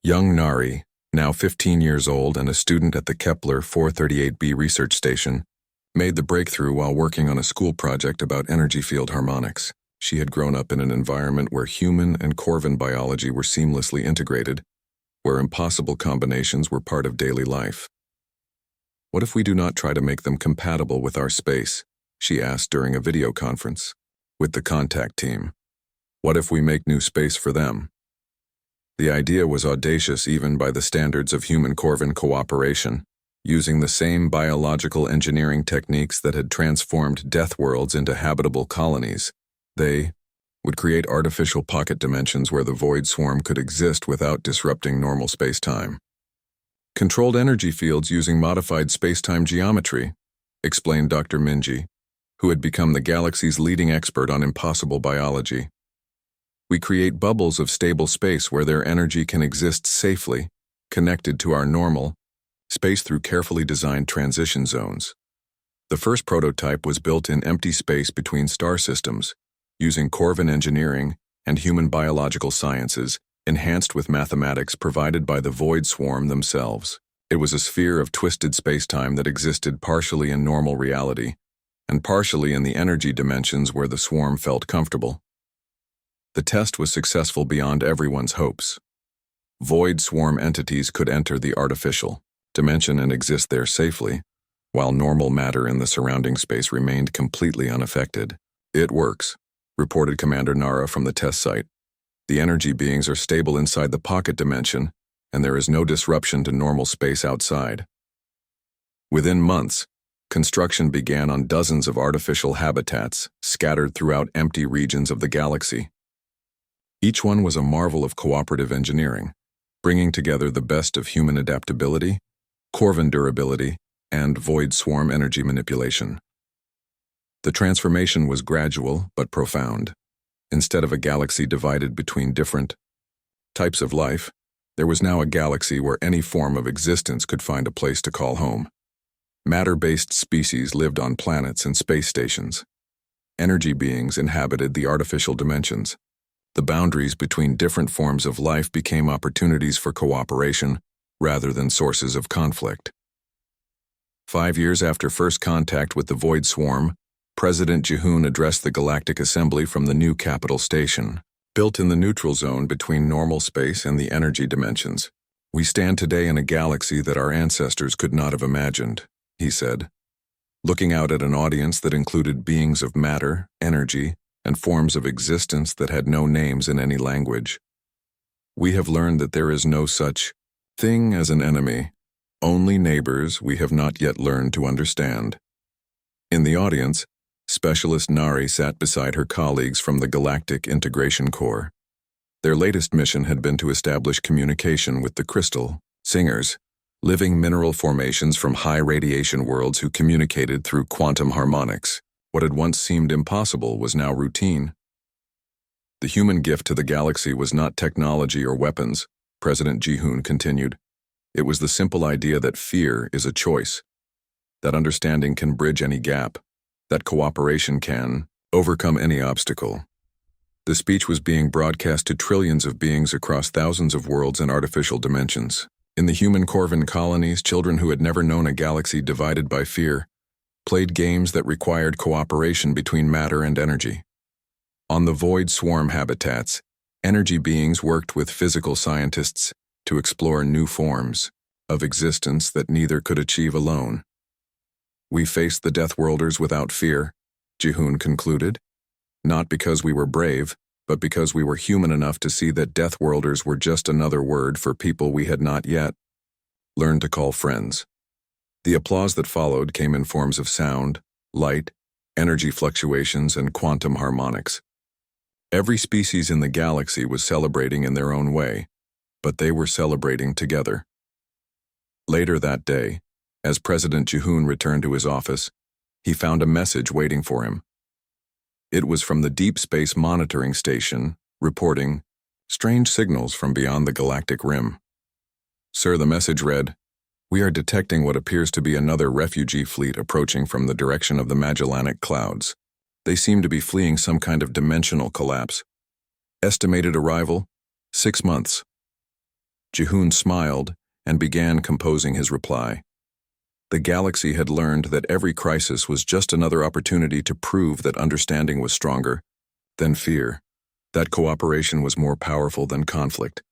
Young Nari, now 15 years old and a student at the Kepler 438b research station, made the breakthrough while working on a school project about energy field harmonics. She had grown up in an environment where human and Corvin biology were seamlessly integrated, where impossible combinations were part of daily life. "What if we do not try to make them compatible with our space?" she asked during a video conference with the contact team. "What if we make new space for them?" The idea was audacious even by the standards of human-Corvin cooperation, using the same biological engineering techniques that had transformed Deathworlds into habitable colonies. They would create artificial pocket dimensions where the void swarm could exist without disrupting normal space-time. "Controlled energy fields using modified space-time geometry," explained Dr. Minji, who had become the galaxy's leading expert on impossible biology. "We create bubbles of stable space where their energy can exist safely, connected to our normal space through carefully designed transition zones." The first prototype was built in empty space between star systems, using Corvin engineering and human biological sciences, enhanced with mathematics provided by the void swarm themselves. It was a sphere of twisted space-time that existed partially in normal reality, and partially in the energy dimensions where the swarm felt comfortable. The test was successful beyond everyone's hopes. Void swarm entities could enter the artificial dimension and exist there safely, while normal matter in the surrounding space remained completely unaffected. "It works," reported Commander Nara from the test site. "The energy beings are stable inside the pocket dimension, and there is no disruption to normal space outside." Within months, construction began on dozens of artificial habitats scattered throughout empty regions of the galaxy. Each one was a marvel of cooperative engineering, bringing together the best of human adaptability, Corvin durability, and void swarm energy manipulation. The transformation was gradual but profound. Instead of a galaxy divided between different types of life, there was now a galaxy where any form of existence could find a place to call home. Matter-based species lived on planets and space stations. Energy beings inhabited the artificial dimensions. The boundaries between different forms of life became opportunities for cooperation rather than sources of conflict. 5 years after first contact with the void swarm, President Jihoon addressed the Galactic Assembly from the new capital station, built in the neutral zone between normal space and the energy dimensions. "We stand today in a galaxy that our ancestors could not have imagined," he said, looking out at an audience that included beings of matter, energy, and forms of existence that had no names in any language. "We have learned that there is no such thing as an enemy, only neighbors we have not yet learned to understand." In the audience, Specialist Nari sat beside her colleagues from the Galactic Integration Corps. Their latest mission had been to establish communication with the crystal singers, living mineral formations from high-radiation worlds who communicated through quantum harmonics. What had once seemed impossible was now routine. The human gift to the galaxy was not technology or weapons, President Ji-hoon continued. It was the simple idea that fear is a choice, that understanding can bridge any gap, that cooperation can overcome any obstacle. The speech was being broadcast to trillions of beings across thousands of worlds and artificial dimensions. In the human Corvin colonies, children who had never known a galaxy divided by fear played games that required cooperation between matter and energy. On the void swarm habitats, energy beings worked with physical scientists to explore new forms of existence that neither could achieve alone. We faced the Deathworlders without fear, Ji-hoon concluded, not because we were brave, but because we were human enough to see that Deathworlders were just another word for people we had not yet learned to call friends. The applause that followed came in forms of sound, light, energy fluctuations, and quantum harmonics. Every species in the galaxy was celebrating in their own way, but they were celebrating together. Later that day, as President Ji-hoon returned to his office, he found a message waiting for him. It was from the Deep Space Monitoring Station, reporting, "Strange signals from beyond the galactic rim." Sir, the message read, "We are detecting what appears to be another refugee fleet approaching from the direction of the Magellanic Clouds. They seem to be fleeing some kind of dimensional collapse. Estimated arrival, 6 months." Ji-hoon smiled and began composing his reply. The galaxy had learned that every crisis was just another opportunity to prove that understanding was stronger than fear, that cooperation was more powerful than conflict.